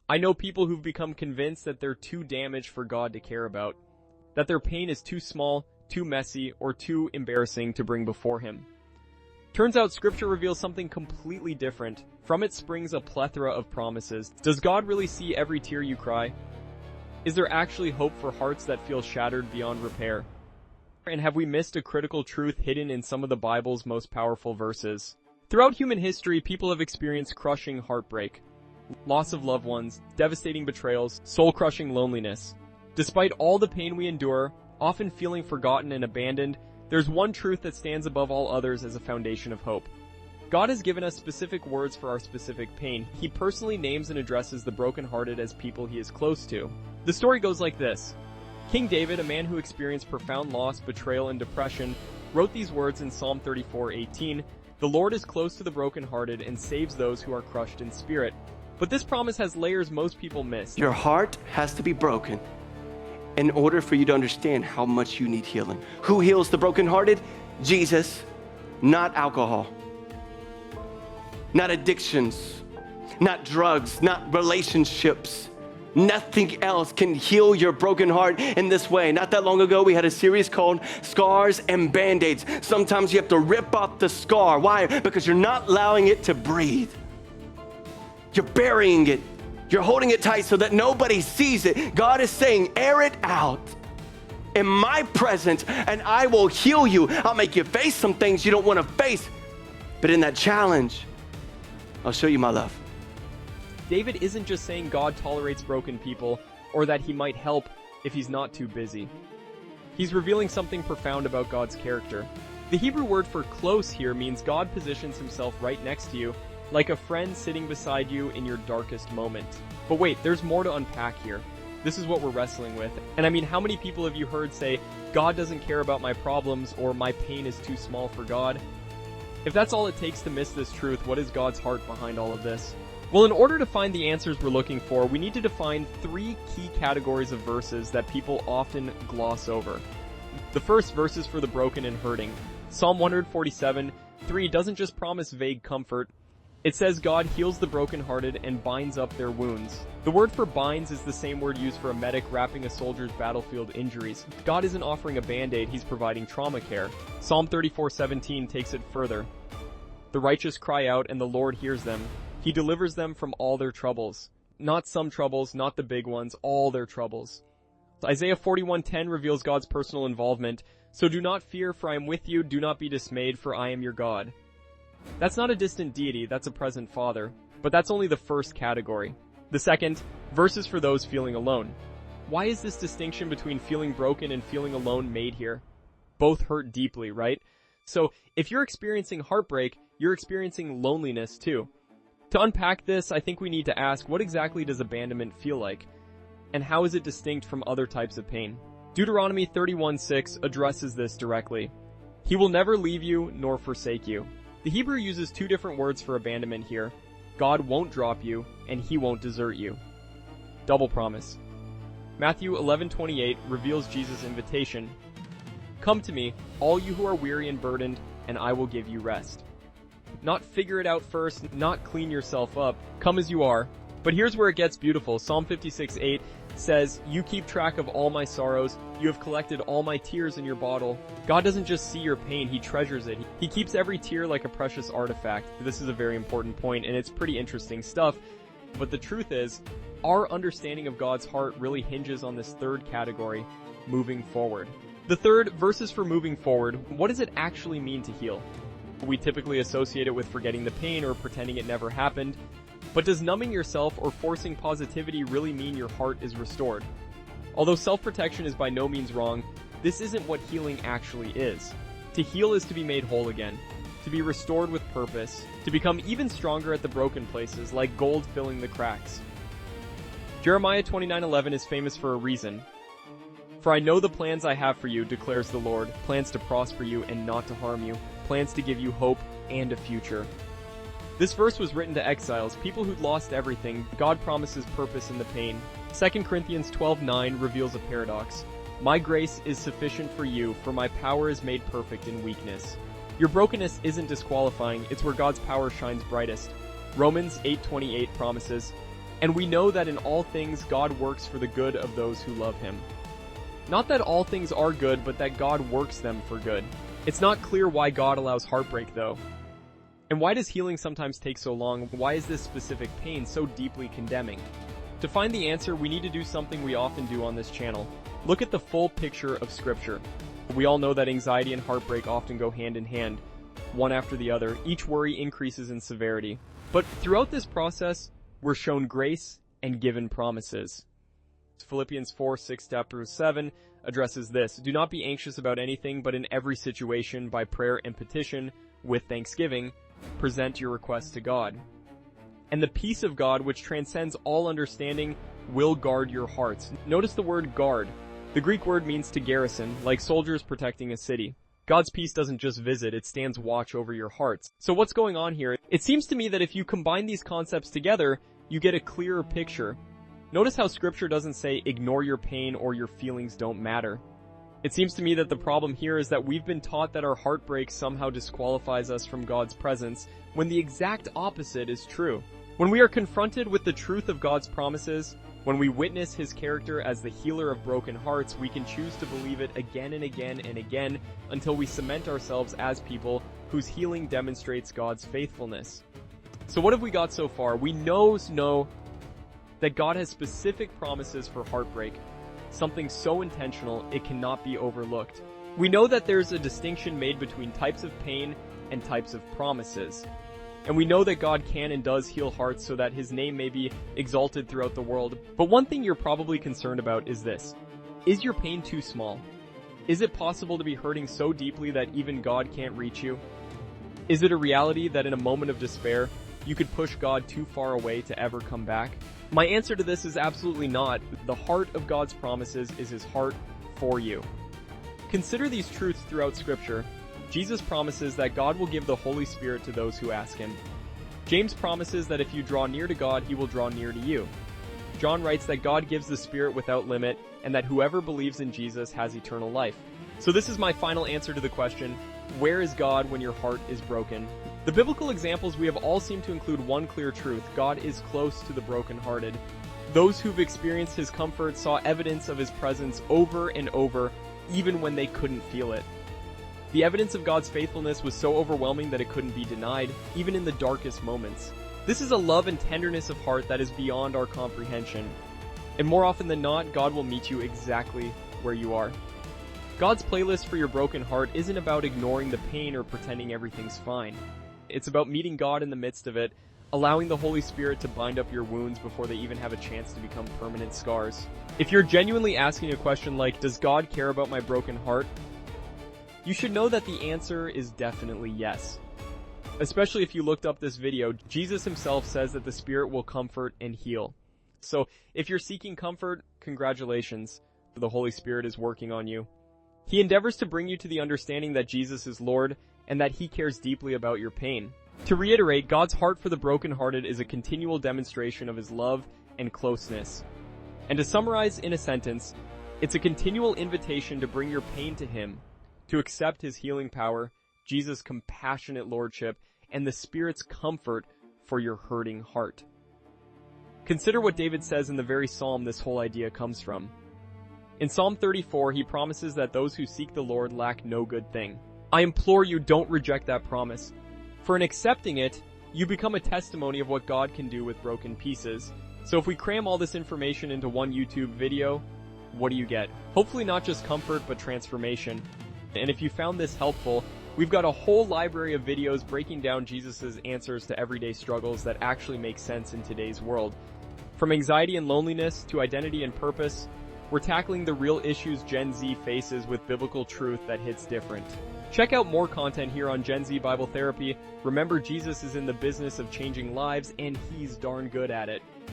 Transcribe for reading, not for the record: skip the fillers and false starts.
I know people who've become convinced that they're too damaged for God to care about, that their pain is too small, too messy, or too embarrassing to bring before Him. Turns out Scripture reveals something completely different. From it springs a plethora of promises. Does God really see every tear you cry? Is there actually hope for hearts that feel shattered beyond repair? And have we missed a critical truth hidden in some of the Bible's most powerful verses? Throughout human history, people have experienced crushing heartbreak, loss of loved ones, devastating betrayals, soul-crushing loneliness. Despite all the pain we endure, often feeling forgotten and abandoned, there's one truth that stands above all others as a foundation of hope. God has given us specific words for our specific pain. He personally names and addresses the brokenhearted as people He is close to. The story goes like this. King David, a man who experienced profound loss, betrayal, and depression, wrote these words in Psalm 34:18, "The Lord is close to the brokenhearted and saves those who are crushed in spirit." But this promise has layers most people miss. Your heart has to be broken in order for you to understand how much you need healing. Who heals the brokenhearted? Jesus, not alcohol, not addictions, not drugs, not relationships. Nothing else can heal your broken heart in this way. Not that long ago, we had a series called Scars and Band-Aids. Sometimes you have to rip off the scar. Why? Because you're not allowing it to breathe. You're burying it. You're holding it tight so that nobody sees it. God is saying, air it out in my presence and I will heal you. I'll make you face some things you don't want to face. But in that challenge, I'll show you my love. David isn't just saying God tolerates broken people or that He might help if He's not too busy. He's revealing something profound about God's character. The Hebrew word for close here means God positions Himself right next to you, like a friend sitting beside you in your darkest moment. But wait, there's more to unpack here. This is what we're wrestling with. And I mean, how many people have you heard say, God doesn't care about my problems, or my pain is too small for God? If that's all it takes to miss this truth, what is God's heart behind all of this? Well, in order to find the answers we're looking for, we need to define 3 key categories of verses that people often gloss over. The first, verses for the broken and hurting. Psalm 147:3 doesn't just promise vague comfort. It says God heals the brokenhearted and binds up their wounds. The word for binds is the same word used for a medic wrapping a soldier's battlefield injuries. God isn't offering a band-aid, He's providing trauma care. Psalm 34:17 takes it further. The righteous cry out and the Lord hears them. He delivers them from all their troubles. Not some troubles, not the big ones, all their troubles. Isaiah 41:10 reveals God's personal involvement. So do not fear, for I am with you. Do not be dismayed, for I am your God. That's not a distant deity, that's a present Father. But that's only the first category. The second, verses for those feeling alone. Why is this distinction between feeling broken and feeling alone made here? Both hurt deeply, right? So if you're experiencing heartbreak, you're experiencing loneliness too. To unpack this, I think we need to ask, what exactly does abandonment feel like? And how is it distinct from other types of pain? Deuteronomy 31:6 addresses this directly. He will never leave you nor forsake you. The Hebrew uses 2 different words for abandonment here. God won't drop you, and He won't desert you. Double promise. Matthew 11:28 reveals Jesus' invitation. Come to me, all you who are weary and burdened, and I will give you rest. Not figure it out first, not clean yourself up. Come as you are. But here's where it gets beautiful. Psalm 56:8 says, you keep track of all my sorrows. You have collected all my tears in your bottle. God doesn't just see your pain, He treasures it. He keeps every tear like a precious artifact. This is a very important point, and it's pretty interesting stuff. But the truth is, our understanding of God's heart really hinges on this third category, moving forward. The third, verses for moving forward. What does it actually mean to heal? We typically associate it with forgetting the pain or pretending it never happened. But does numbing yourself or forcing positivity really mean your heart is restored? Although self-protection is by no means wrong, this isn't what healing actually is. To heal is to be made whole again, to be restored with purpose, to become even stronger at the broken places, like gold filling the cracks. Jeremiah 29:11 is famous for a reason. For I know the plans I have for you, declares the Lord, plans to prosper you and not to harm you, plans to give you hope and a future. This verse was written to exiles, people who'd lost everything. God promises purpose in the pain. 2 Corinthians 12:9 reveals a paradox. My grace is sufficient for you, for my power is made perfect in weakness. Your brokenness isn't disqualifying, it's where God's power shines brightest. Romans 8:28 promises, And we know that in all things God works for the good of those who love him. Not that all things are good, but that God works them for good. It's not clear why God allows heartbreak, though. And why does healing sometimes take so long? Why is this specific pain so deeply condemning? To find the answer, we need to do something we often do on this channel. Look at the full picture of Scripture. We all know that anxiety and heartbreak often go hand in hand, one after the other. Each worry increases in severity. But throughout this process, we're shown grace and given promises. Philippians 4:6-7 addresses this. Do not be anxious about anything, but in every situation, by prayer and petition, with thanksgiving, present your requests to God. And the peace of God, which transcends all understanding, will guard your hearts. Notice the word guard. The Greek word means to garrison, like soldiers protecting a city. God's peace doesn't just visit, it stands watch over your hearts. So what's going on here? It seems to me that if you combine these concepts together, you get a clearer picture. Notice how Scripture doesn't say ignore your pain or your feelings don't matter. It seems to me that the problem here is that we've been taught that our heartbreak somehow disqualifies us from God's presence, when the exact opposite is true. When we are confronted with the truth of God's promises, when we witness his character as the healer of broken hearts, we can choose to believe it again and again and again until we cement ourselves as people whose healing demonstrates God's faithfulness. So what have we got so far? We know that God has specific promises for heartbreak, something so intentional it cannot be overlooked. We know that there's a distinction made between types of pain and types of promises. And we know that God can and does heal hearts so that his name may be exalted throughout the world. But one thing you're probably concerned about is this. Is your pain too small? Is it possible to be hurting so deeply that even God can't reach you? Is it a reality that in a moment of despair, you could push God too far away to ever come back? My answer to this is absolutely not. The heart of God's promises is his heart for you. Consider these truths throughout Scripture. Jesus promises that God will give the Holy Spirit to those who ask him. James promises that if you draw near to God, he will draw near to you. John writes that God gives the Spirit without limit, and that whoever believes in Jesus has eternal life. So this is my final answer to the question, where is God when your heart is broken? The biblical examples we have all seem to include one clear truth: God is close to the brokenhearted. Those who've experienced his comfort saw evidence of his presence over and over, even when they couldn't feel it. The evidence of God's faithfulness was so overwhelming that it couldn't be denied, even in the darkest moments. This is a love and tenderness of heart that is beyond our comprehension. And more often than not, God will meet you exactly where you are. God's playlist for your broken heart isn't about ignoring the pain or pretending everything's fine. It's about meeting God in the midst of it, allowing the Holy Spirit to bind up your wounds before they even have a chance to become permanent scars. If you're genuinely asking a question like, does God care about my broken heart? You should know that the answer is definitely yes. Especially if you looked up this video, Jesus himself says that the Spirit will comfort and heal. So if you're seeking comfort, congratulations. The Holy Spirit is working on you. He endeavors to bring you to the understanding that Jesus is Lord and that he cares deeply about your pain. To reiterate, God's heart for the brokenhearted is a continual demonstration of his love and closeness. And to summarize in a sentence, it's a continual invitation to bring your pain to him, to accept his healing power, Jesus' compassionate lordship, and the Spirit's comfort for your hurting heart. Consider what David says in the very psalm this whole idea comes from. In Psalm 34, he promises that those who seek the Lord lack no good thing. I implore you, don't reject that promise. For in accepting it, you become a testimony of what God can do with broken pieces. So if we cram all this information into one YouTube video, what do you get? Hopefully not just comfort, but transformation. And if you found this helpful, we've got a whole library of videos breaking down Jesus' answers to everyday struggles that actually make sense in today's world. From anxiety and loneliness to identity and purpose, we're tackling the real issues Gen Z faces with biblical truth that hits different. Check out more content here on Gen Z Bible Therapy. Remember, Jesus is in the business of changing lives, and he's darn good at it.